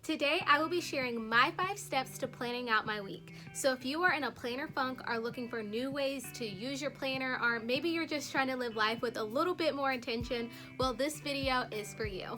Today, I will be sharing my 5 steps to planning out my week. So if you are in a planner funk, are looking for new ways to use your planner, or maybe you're just trying to live life with a little bit more intention, well, this video is for you.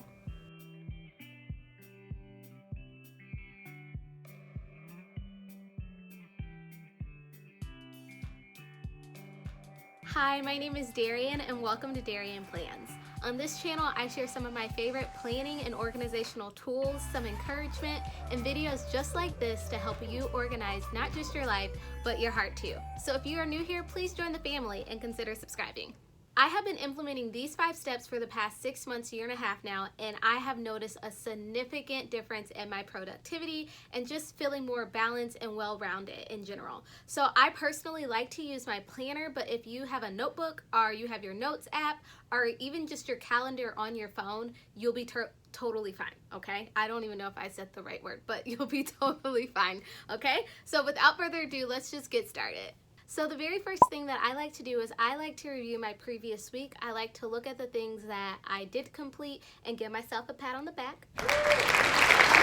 Hi, my name is Darian and welcome to Darian Plans. On this channel, I share some of my favorite planning and organizational tools, some encouragement, and videos just like this to help you organize not just your life, but your heart too. So if you are new here, please join the family and consider subscribing. I have been implementing these 5 steps for the past 6 months, year and a half now, and I have noticed a significant difference in my productivity and just feeling more balanced and well-rounded in general. So I personally like to use my planner, but if you have a notebook or you have your notes app or even just your calendar on your phone, you'll be totally fine, okay? I don't even know if I said the right word, but you'll be totally fine, okay? So without further ado, let's just get started. So the very first thing that I like to do is I like to review my previous week. I like to look at the things that I did complete and give myself a pat on the back.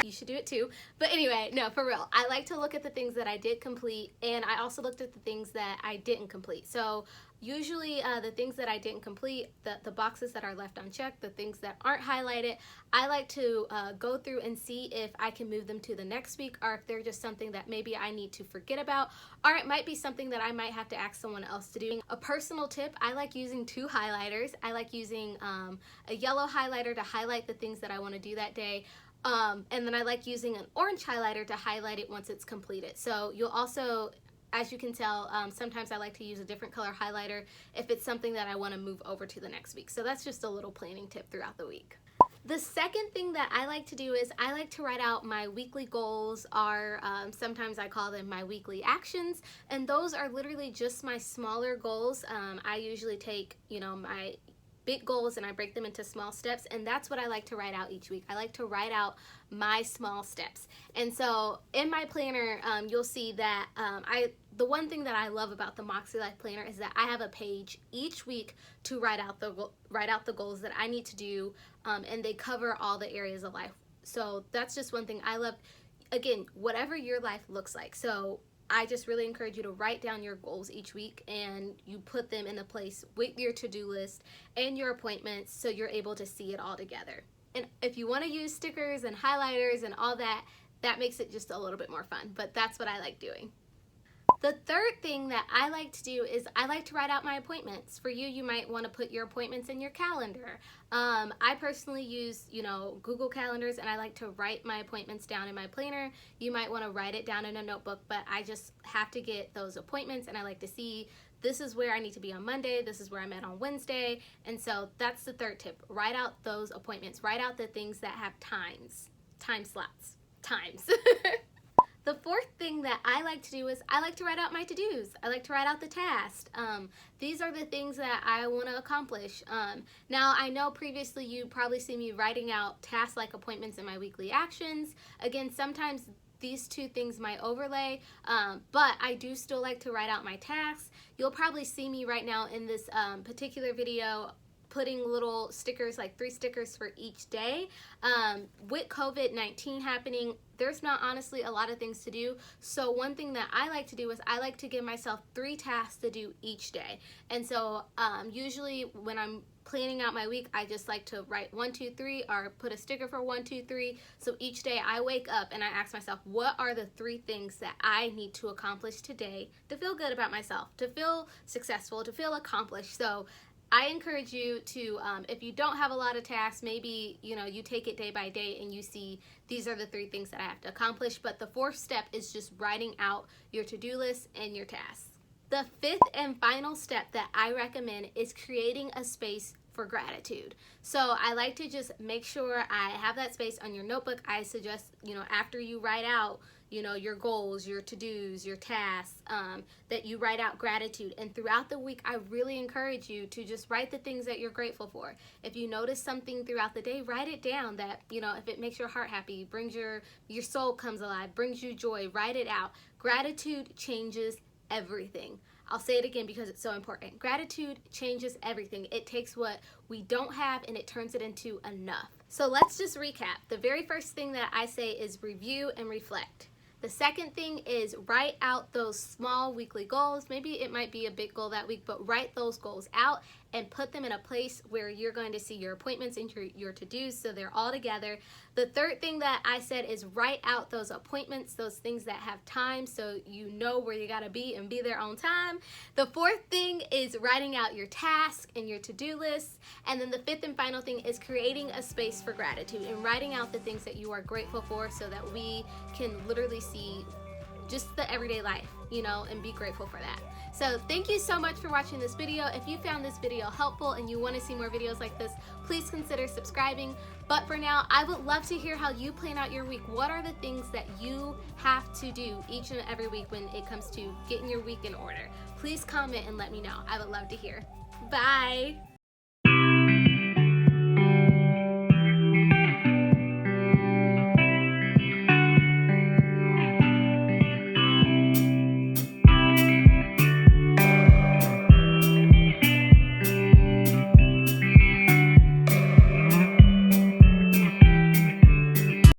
You should do it too. But anyway, no, for real. I like to look at the things that I did complete, and I also looked at the things that I didn't complete. So usually the things that I didn't complete, the boxes that are left unchecked, the things that aren't highlighted, I like to go through and see if I can move them to the next week, or if they're just something that maybe I need to forget about, or it might be something that I might have to ask someone else to do. A personal tip, I like using 2 highlighters. I like using a yellow highlighter to highlight the things that I want to do that day. And then I like using an orange highlighter to highlight it once it's completed. So you'll also, as you can tell, sometimes I like to use a different color highlighter if it's something that I want to move over to the next week. So that's just a little planning tip throughout the week. The second thing that I like to do is I like to write out my weekly goals, or sometimes I call them my weekly actions, and those are literally just my smaller goals. I usually take, my big goals and I break them into small steps, and that's what I like to write out each week. I like to write out my small steps. And so in my planner, you'll see that the one thing that I love about the Moxie Life Planner is that I have a page each week to write out the goals that I need to do, and they cover all the areas of life. So that's just one thing I love. Again, whatever your life looks like. So I just really encourage you to write down your goals each week, and you put them in a place with your to-do list and your appointments so you're able to see it all together. And if you want to use stickers and highlighters and all that, that makes it just a little bit more fun, but that's what I like doing. The third thing that I like to do is I like to write out my appointments. For you, you might want to put your appointments in your calendar. I personally use, Google Calendars, and I like to write my appointments down in my planner. You might want to write it down in a notebook, but I just have to get those appointments, and I like to see this is where I need to be on Monday, this is where I'm at on Wednesday, and so that's the third tip. Write out those appointments. Write out the things that have time slots. The fourth thing that I like to do is I like to write out my to-dos. I like to write out the tasks. These are the things that I want to accomplish. Now, I know previously you probably see me writing out tasks like appointments and my weekly actions. Again, sometimes these 2 things might overlay, but I do still like to write out my tasks. You'll probably see me right now in this particular video putting little stickers, like 3 stickers for each day. With COVID-19 happening, there's not honestly a lot of things to do. So one thing that I like to do is I like to give myself 3 tasks to do each day. And so usually when I'm planning out my week, I just like to write 1, 2, 3, or put a sticker for 1, 2, 3. So each day I wake up and I ask myself, what are the 3 things that I need to accomplish today to feel good about myself, to feel successful, to feel accomplished? So I encourage you to, if you don't have a lot of tasks, maybe, you take it day by day and you see these are the 3 things that I have to accomplish. But the 4th step is just writing out your to-do list and your tasks. The 5th and final step that I recommend is creating a space for gratitude. So I like to just make sure I have that space on your notebook. I suggest, after you write out, your goals, your to-dos, your tasks, that you write out gratitude. And throughout the week, I really encourage you to just write the things that you're grateful for. If you notice something throughout the day, write it down that, if it makes your heart happy, brings your soul comes alive, brings you joy, write it out. Gratitude changes everything. I'll say it again because it's so important. Gratitude changes everything. It takes what we don't have and it turns it into enough. So let's just recap. The very first thing that I say is review and reflect. The second thing is write out those small weekly goals. Maybe it might be a big goal that week, but write those goals out and put them in a place where you're going to see your appointments and your to-dos, so they're all together. The third thing that I said is write out those appointments, those things that have time, so you know where you gotta be and be there on time. The fourth thing is writing out your task and your to-do lists. And then the fifth and final thing is creating a space for gratitude and writing out the things that you are grateful for, so that we can literally see just the everyday life, you know, and be grateful for that. So thank you so much for watching this video. If you found this video helpful and you want to see more videos like this, please consider subscribing. But for now, I would love to hear how you plan out your week. What are the things that you have to do each and every week when it comes to getting your week in order? Please comment and let me know. I would love to hear. Bye.